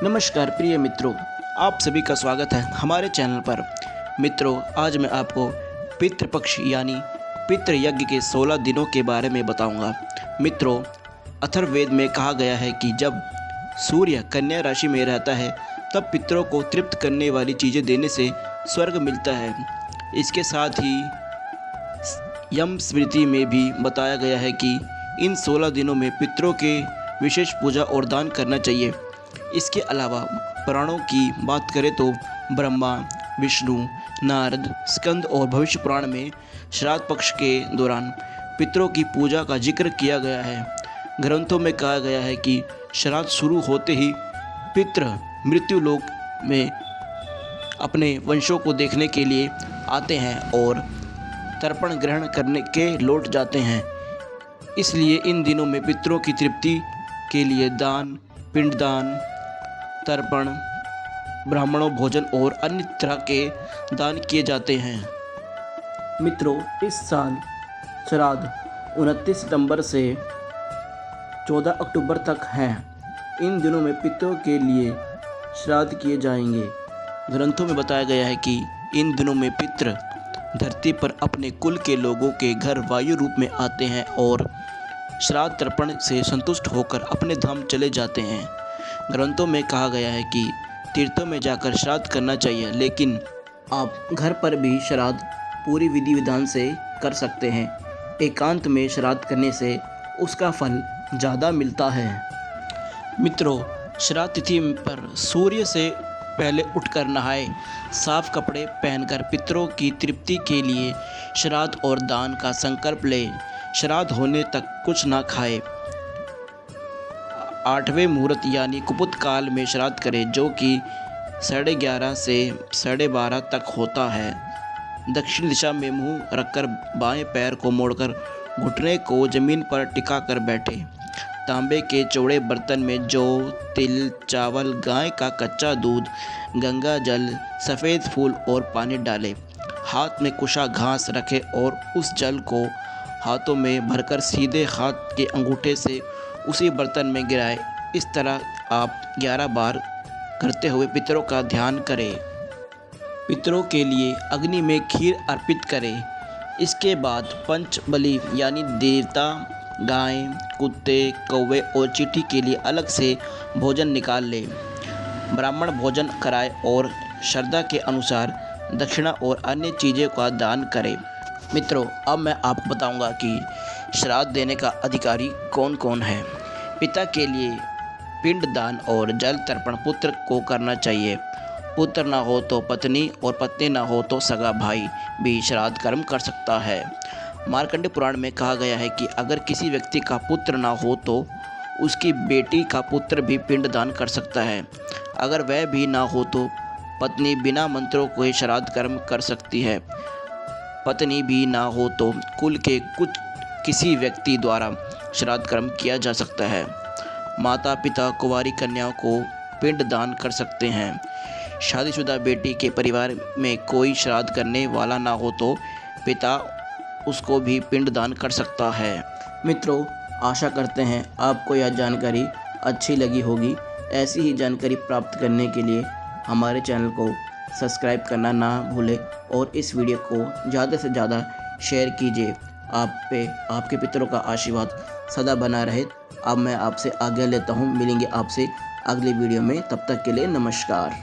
नमस्कार प्रिय मित्रों, आप सभी का स्वागत है हमारे चैनल पर। मित्रों, आज मैं आपको पितृपक्ष यानी पितृ यज्ञ के 16 दिनों के बारे में बताऊंगा। मित्रों, अथर्ववेद में कहा गया है कि जब सूर्य कन्या राशि में रहता है तब पितरों को तृप्त करने वाली चीज़ें देने से स्वर्ग मिलता है। इसके साथ ही यम स्मृति में भी बताया गया है कि इन 16 दिनों में पितरों के विशेष पूजा और दान करना चाहिए। इसके अलावा पुराणों की बात करें तो ब्रह्मा, विष्णु, नारद, स्कंद और भविष्य पुराण में श्राद्ध पक्ष के दौरान पितरों की पूजा का जिक्र किया गया है। ग्रंथों में कहा गया है कि श्राद्ध शुरू होते ही पितृ मृत्यु लोक में अपने वंशों को देखने के लिए आते हैं और तर्पण ग्रहण करने के लौट जाते हैं। इसलिए इन दिनों में पितरों की तृप्ति के लिए दान, पिंडदान, तर्पण, ब्राह्मणों भोजन और अन्य तरह के दान किए जाते हैं। मित्रों, इस साल श्राद्ध 29 सितंबर से 14 अक्टूबर तक हैं। इन दिनों में पितरों के लिए श्राद्ध किए जाएंगे। ग्रंथों में बताया गया है कि इन दिनों में पितृ धरती पर अपने कुल के लोगों के घर वायु रूप में आते हैं और श्राद्ध तर्पण से संतुष्ट होकर अपने धाम चले जाते हैं। ग्रंथों में कहा गया है कि तीर्थों में जाकर श्राद्ध करना चाहिए, लेकिन आप घर पर भी श्राद्ध पूरी विधि विधान से कर सकते हैं। एकांत में श्राद्ध करने से उसका फल ज़्यादा मिलता है। मित्रों, श्राद्ध तिथि पर सूर्य से पहले उठकर नहाए, साफ कपड़े पहनकर पितरों की तृप्ति के लिए श्राद्ध और दान का संकल्प ले। श्राद्ध होने तक कुछ ना खाए। 8वें मुहूर्त यानी कुपुत काल में श्राद्ध करें, जो कि 11:30 से 12:30 तक होता है। दक्षिण दिशा में मुंह रखकर बाएं पैर को मोड़कर घुटने को जमीन पर टिका कर बैठे। तांबे के चौड़े बर्तन में जौ, तिल, चावल, गाय का कच्चा दूध, गंगा जल, सफ़ेद फूल और पानी डालें। हाथ में कुशा घास रखें और उस जल को हाथों में भरकर सीधे हाथ के अंगूठे से उसी बर्तन में गिराएं। इस तरह आप 11 बार करते हुए पितरों का ध्यान करें। पितरों के लिए अग्नि में खीर अर्पित करें। इसके बाद पंच बलि यानी देवता, गाय, कुत्ते, कौवे और चींटी के लिए अलग से भोजन निकाल लें। ब्राह्मण भोजन कराएं और श्रद्धा के अनुसार दक्षिणा और अन्य चीज़ों का दान करें। मित्रों, अब मैं आपको बताऊंगा कि श्राद्ध देने का अधिकारी कौन कौन है। पिता के लिए पिंड दान और जल तर्पण पुत्र को करना चाहिए। पुत्र ना हो तो पत्नी और पत्नी ना हो तो सगा भाई भी श्राद्ध कर्म कर सकता है। मार्कंडेय पुराण में कहा गया है कि अगर किसी व्यक्ति का पुत्र ना हो तो उसकी बेटी का पुत्र भी पिंड दान कर सकता है। अगर वह भी ना हो तो पत्नी बिना मंत्रों के श्राद्ध कर्म कर सकती है। पत्नी भी ना हो तो कुल के किसी व्यक्ति द्वारा श्राद्ध कर्म किया जा सकता है। माता पिता कुंवारी कन्याओं को पिंड दान कर सकते हैं। शादीशुदा बेटी के परिवार में कोई श्राद्ध करने वाला ना हो तो पिता उसको भी पिंड दान कर सकता है। मित्रों, आशा करते हैं आपको यह जानकारी अच्छी लगी होगी। ऐसी ही जानकारी प्राप्त करने के लिए हमारे चैनल को सब्सक्राइब करना ना भूलें और इस वीडियो को ज़्यादा से ज़्यादा शेयर कीजिए। आप पे आपके पितरों का आशीर्वाद सदा बना रहे। अब मैं आपसे आज्ञा लेता हूँ। मिलेंगे आपसे अगले वीडियो में, तब तक के लिए नमस्कार।